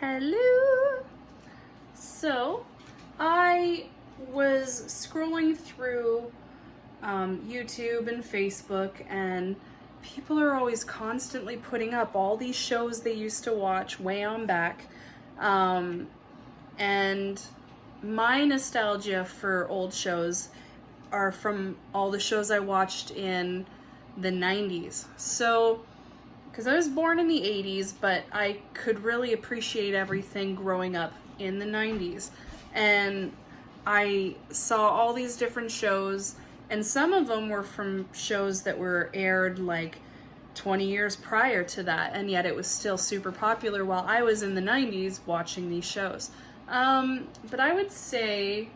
Hello. So, I was scrolling through YouTube and Facebook, and people are always constantly putting up all these shows they used to watch way on back. And my nostalgia for old shows are from all the shows I watched in the 90s. So, because I was born in the 80s, but I could really appreciate everything growing up in the 90s. And I saw all these different shows, and some of them were from shows that were aired like 20 years prior to that, and yet it was still super popular while I was in the 90s watching these shows. But I would say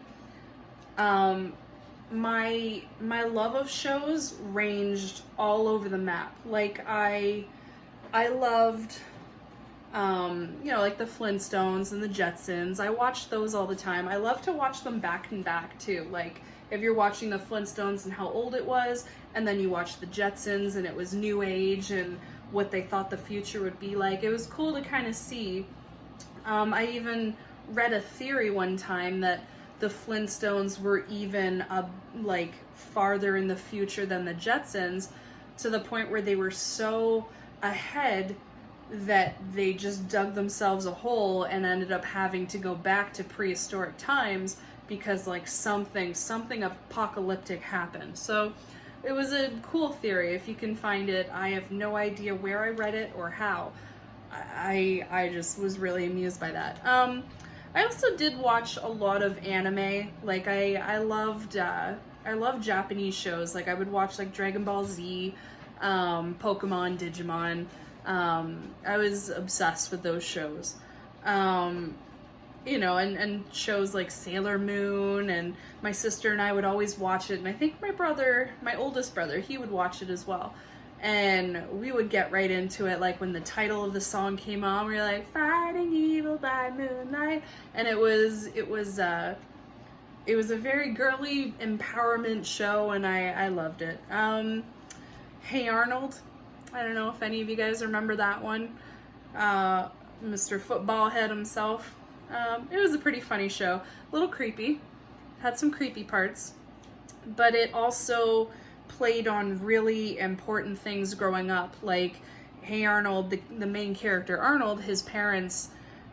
my love of shows ranged all over the map. Like I loved, like the Flintstones and the Jetsons. I watched those all the time. I love to watch them back and back too. Like if you're watching the Flintstones and how old it was, and then you watch the Jetsons and it was new age and what they thought the future would be like. It was cool to kind of see. I even read a theory one time that the Flintstones were even farther in the future than the Jetsons, to the point where they were so ahead that they just dug themselves a hole and ended up having to go back to prehistoric times because something apocalyptic happened. So it was a cool theory. If you can find it, I have no idea where I read it or how. I just was really amused by that. I also did watch a lot of anime. Like I loved Japanese shows. Like I would watch like Dragon Ball Z, Pokemon, Digimon. I was obsessed with those shows. And shows like Sailor Moon, and my sister and I would always watch it, and I think my oldest brother, he would watch it as well. And we would get right into it, like when the title of the song came on, we were like, "Fighting Evil by Moonlight," and it was a very girly empowerment show, and I loved it. Hey Arnold, I don't know if any of you guys remember that one. Mr. Football Head himself. It was a pretty funny show. A little creepy. Had some creepy parts. But it also played on really important things growing up. Like, Hey Arnold, the main character Arnold, his parents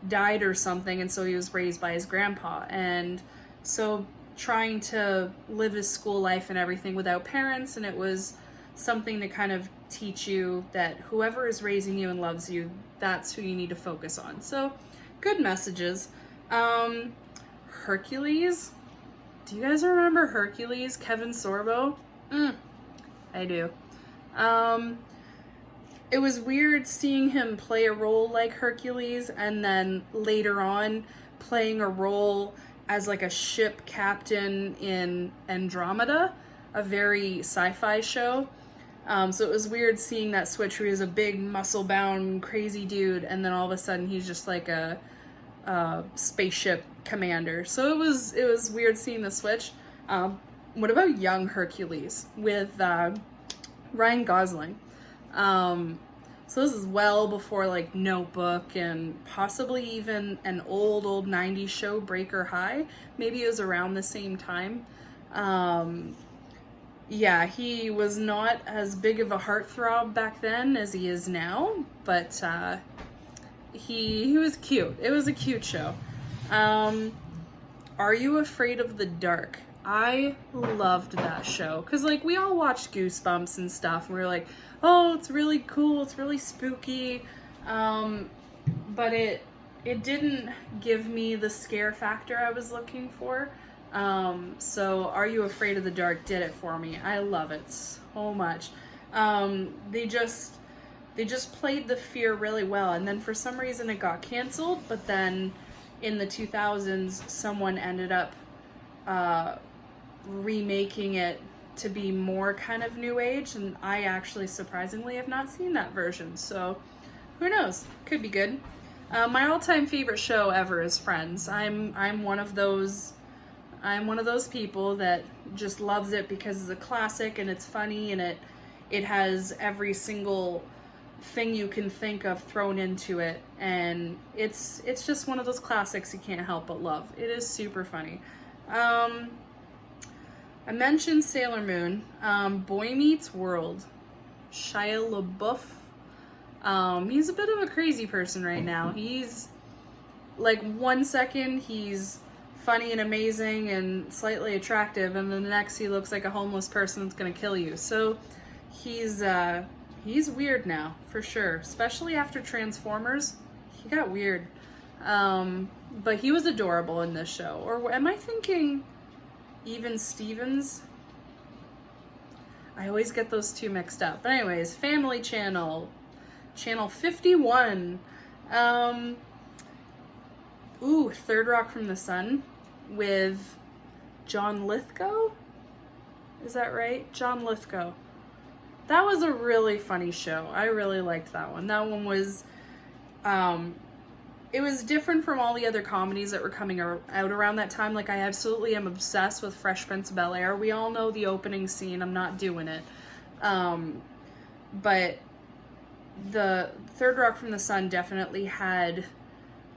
died or something, and so he was raised by his grandpa. And so trying to live his school life and everything without parents, and it was something to kind of teach you that whoever is raising you and loves you, that's who you need to focus on. So, good messages. Hercules. Do you guys remember Hercules? Kevin Sorbo? I do. It was weird seeing him play a role like Hercules, and then later on playing a role as like a ship captain in Andromeda, a very sci-fi show. So it was weird seeing that switch where he was a big, muscle-bound, crazy dude, and then all of a sudden he's just like a spaceship commander. So it was weird seeing the switch. What about young Hercules with Ryan Gosling? So this is well before like Notebook and possibly even an old 90s show, Breaker High. Maybe it was around the same time. Yeah, he was not as big of a heartthrob back then as he is now, but he was cute. It was a cute show. Are You Afraid of the Dark? I loved that show because like we all watched Goosebumps and stuff, and we were like, oh, it's really cool, it's really spooky, but it didn't give me the scare factor I was looking for. So Are You Afraid of the Dark did it for me. I love it so much. They just played the fear really well, and then for some reason it got canceled, but then in the 2000s someone ended up remaking it to be more kind of new age, and I actually surprisingly have not seen that version, so who knows, could be good. My all-time favorite show ever is Friends. I'm one of those people that just loves it because it's a classic and it's funny, and it has every single thing you can think of thrown into it, and it's just one of those classics you can't help but love. It is super funny. I mentioned Sailor Moon. Boy Meets World. Shia LaBeouf. He's a bit of a crazy person right now. He's like, 1 second he's funny and amazing and slightly attractive, and then the next he looks like a homeless person that's gonna kill you. So he's weird now, for sure. Especially after Transformers, he got weird. But he was adorable in this show. Or am I thinking Even Stevens? I always get those two mixed up. But anyways, Family Channel, Channel 51. Third Rock from the Sun with John Lithgow? Is that right? John Lithgow. That was a really funny show. I really liked that one. That one was, it was different from all the other comedies that were coming out around that time. Like, I absolutely am obsessed with Fresh Prince of Bel-Air. We all know the opening scene. I'm not doing it. But the Third Rock from the Sun definitely had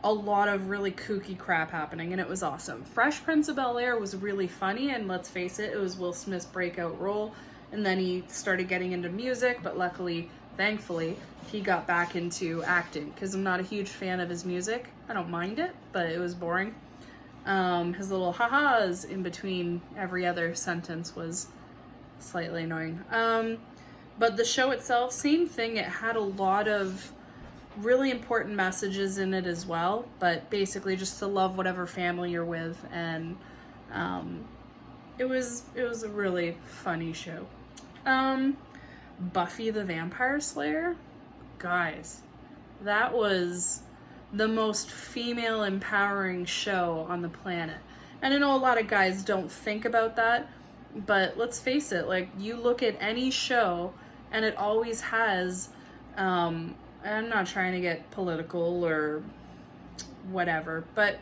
a lot of really kooky crap happening, and it was awesome. Fresh Prince of Bel-Air was really funny, and let's face it, it was Will Smith's breakout role. And then he started getting into music, but luckily, thankfully, he got back into acting, because I'm not a huge fan of his music. I don't mind it, but it was boring. His little ha-has in between every other sentence was slightly annoying. But the show itself, same thing. It had a lot of really important messages in it as well, but basically just to love whatever family you're with, and it was a really funny show. Buffy the Vampire Slayer, guys, that was the most female empowering show on the planet. And I know a lot of guys don't think about that, but let's face it, like, you look at any show and it always has, I'm not trying to get political or whatever, but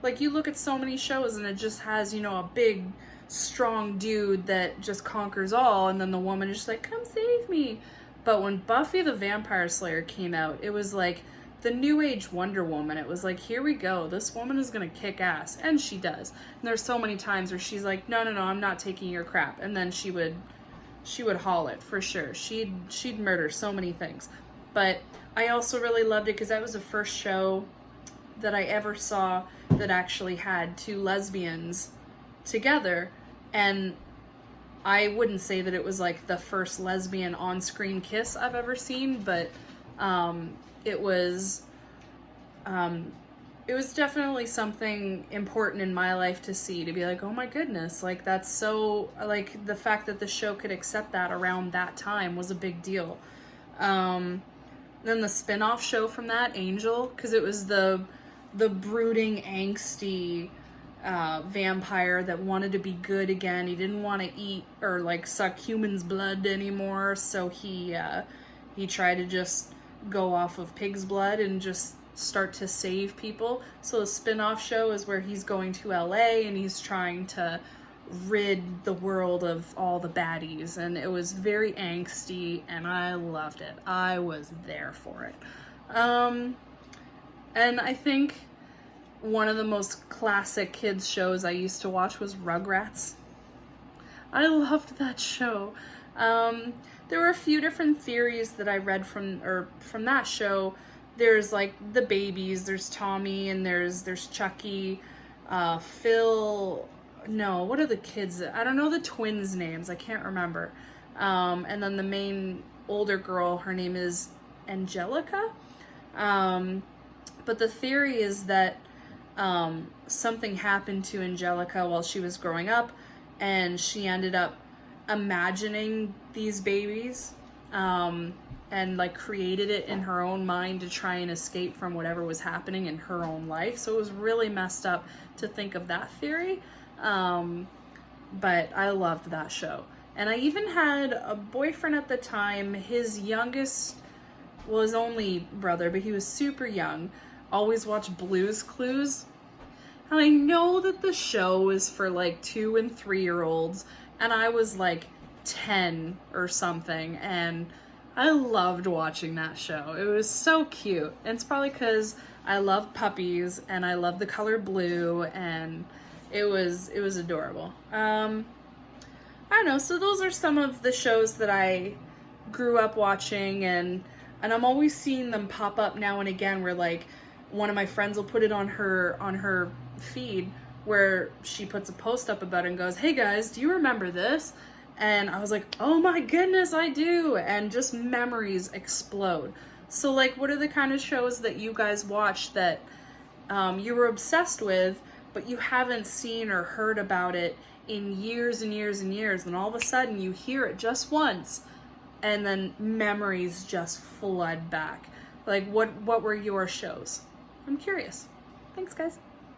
like, you look at so many shows and it just has, a big strong dude that just conquers all, and then the woman is just like, come save me. But when Buffy the Vampire Slayer came out, it was like the new age Wonder Woman. It was like, here we go, this woman is gonna kick ass, and she does. And there's so many times where she's like, no, I'm not taking your crap, and then she would haul it for sure. She'd murder so many things. But I also really loved it because that was the first show that I ever saw that actually had two lesbians together. And I wouldn't say that it was like the first lesbian on-screen kiss I've ever seen, but it was definitely something important in my life to see, to be like, oh my goodness, like, that's so, like, the fact that the show could accept that around that time was a big deal. Then the spin-off show from that, Angel, because it was the brooding, angsty vampire that wanted to be good again. He didn't want to eat or like suck humans' blood anymore, so he tried to just go off of pig's blood and just start to save people. So the spin-off show is where he's going to LA and he's trying to rid the world of all the baddies, and it was very angsty and I loved it. I was there for it. And I think one of the most classic kids shows I used to watch was Rugrats. I loved that show. There were a few different theories that I read from that show. There's like the babies, there's Tommy, and there's Chucky, Phil. No, what are the kids? I don't know the twins' names. I can't remember. And then the main older girl, her name is Angelica. But the theory is that something happened to Angelica while she was growing up, and she ended up imagining these babies, and like created it in her own mind to try and escape from whatever was happening in her own life. So it was really messed up to think of that theory. But I loved that show. And I even had a boyfriend at the time. His youngest, well, his only brother, but he was super young, always watched Blue's Clues. And I know that the show is for like 2 and 3 year olds, and I was like 10 or something, and I loved watching that show. It was so cute. And it's probably because I love puppies and I love the color blue, and it was adorable. I don't know. So those are some of the shows that I grew up watching, and I'm always seeing them pop up now and again. Where like one of my friends will put it on her feed, where she puts a post up about it and goes, "Hey guys, do you remember this?" And I was like, oh my goodness, I do. And just memories explode. So like, what are the kind of shows that you guys watch that you were obsessed with, but you haven't seen or heard about it in years and years and years, and all of a sudden you hear it just once, and then memories just flood back? Like, what were your shows? I'm curious. Thanks, guys.